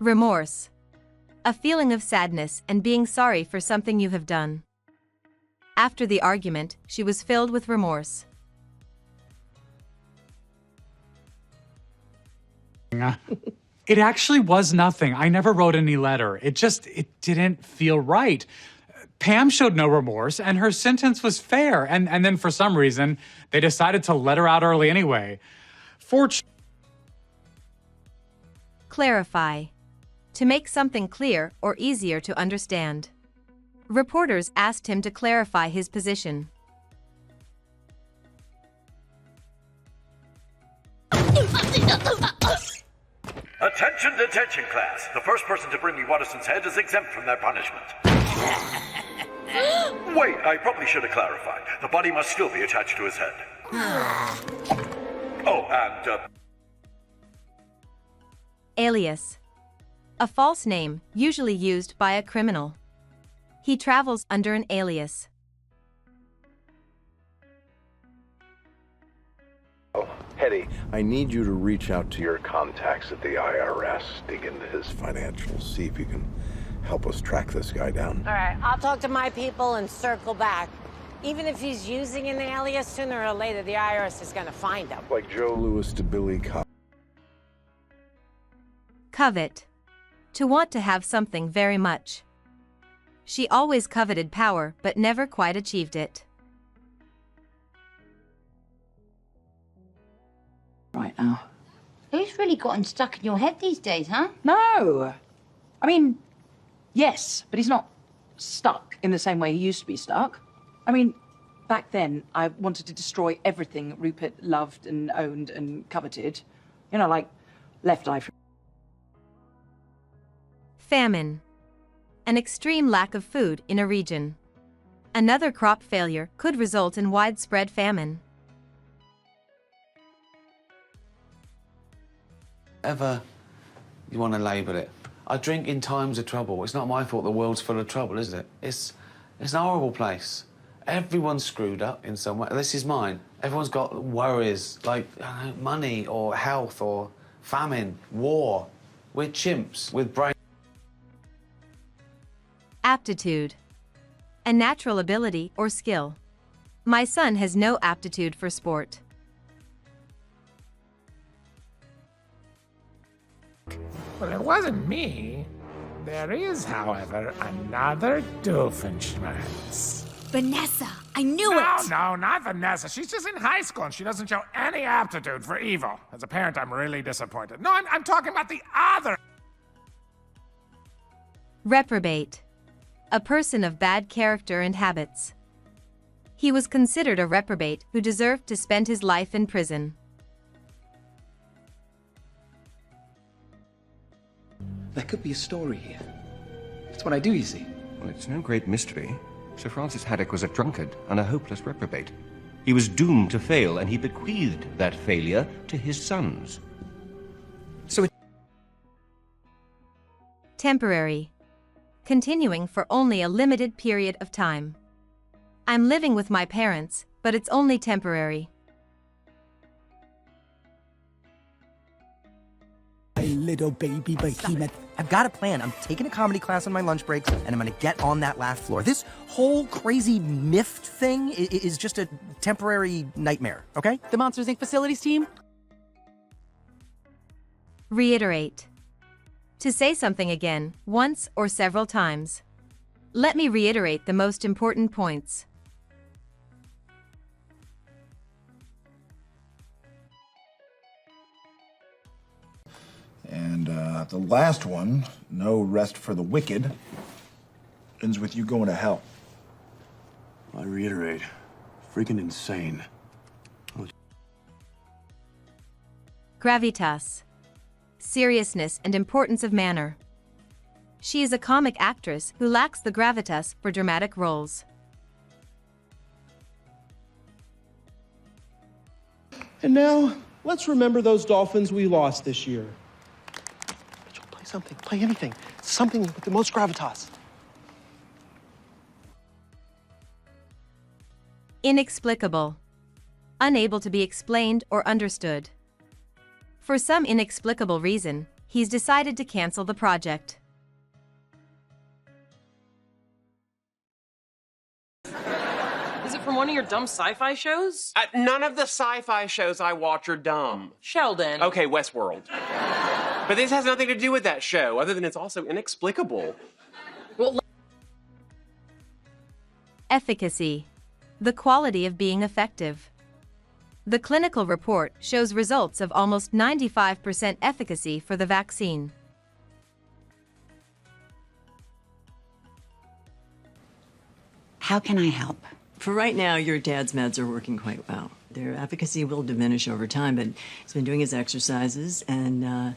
Remorse. A feeling of sadness and being sorry for something you have done. After the argument, she was filled with remorse. It actually was nothing. I never wrote any letter. It didn't feel right. Pam showed no remorse, and her sentence was fair. And then for some reason, they decided to let her out early anyway. Clarify. To make something clear or easier to understand. Reporters asked him to clarify his position. Attention, detention class. The first person to bring me Watterson's head is exempt from their punishment. Wait, I probably should have clarified. The body must still be attached to his head. Oh, and, Alias. A false name, usually used by a criminal. He travels under an alias. Hetty, I need you to reach out to your contacts at the IRS, dig into his financials, see if you can help us track this guy down. All right, I'll talk to my people and circle back. Even if he's using an alias, sooner or later the IRS is gonna find him. Like Joe Louis to Billy Covet. To want to have something very much. She always coveted power but never quite achieved it. Right now. Who's really gotten stuck in your head these days, huh? No! I mean, yes, but he's not stuck in the same way he used to be stuck. I mean, back then, I wanted to destroy everything Rupert loved and owned and coveted. You know, like Left Eye. Famine. An extreme lack of food in a region. Another crop failure could result in widespread famine. Ever you want to label it. I drink in times of trouble. It's not my fault the world's full of trouble, is it? It's an horrible place. Everyone's screwed up in some way. This is mine. Everyone's got worries like money or health or famine, war. We're chimps with brain. Aptitude. A natural ability or skill. My son has no aptitude for sport. Well, it wasn't me. There is, however, another Doofenshmirtz. Vanessa, I knew it! No, not Vanessa. She's just in high school and she doesn't show any aptitude for evil. As a parent, I'm really disappointed. No, I'm talking about the other. Reprobate. A person of bad character and habits. He was considered a reprobate who deserved to spend his life in prison. There could be a story here. That's what I do, you see. Well, it's no great mystery. Sir Francis Haddock was a drunkard and a hopeless reprobate. He was doomed to fail, and he bequeathed that failure to his sons. Temporary. Continuing for only a limited period of time. I'm living with my parents, but it's only temporary. My little baby behemoth. I've got a plan. I'm taking a comedy class on my lunch breaks, and I'm gonna get on that laugh floor. This whole crazy MIFT thing is just a temporary nightmare, okay? The Monsters, Inc. facilities team? Reiterate. To say something again, once or several times. Let me reiterate the most important points. And the last one, no rest for the wicked, ends with you going to hell. I reiterate, freaking insane. Gravitas. Seriousness and importance of manner. She is a comic actress who lacks the gravitas for dramatic roles. And now, let's remember those Dolphins we lost this year. Play something, play anything. Something with the most gravitas. Inexplicable. Unable to be explained or understood. For some inexplicable reason, he's decided to cancel the project. Is it from one of your dumb sci-fi shows? None of the sci-fi shows I watch are dumb. Sheldon. Okay, Westworld. But this has nothing to do with that show, other than it's also inexplicable. Well, Efficacy. The quality of being effective. The clinical report shows results of almost 95% efficacy for the vaccine. How can I help? For right now, your dad's meds are working quite well. Their efficacy will diminish over time, but he's been doing his exercises and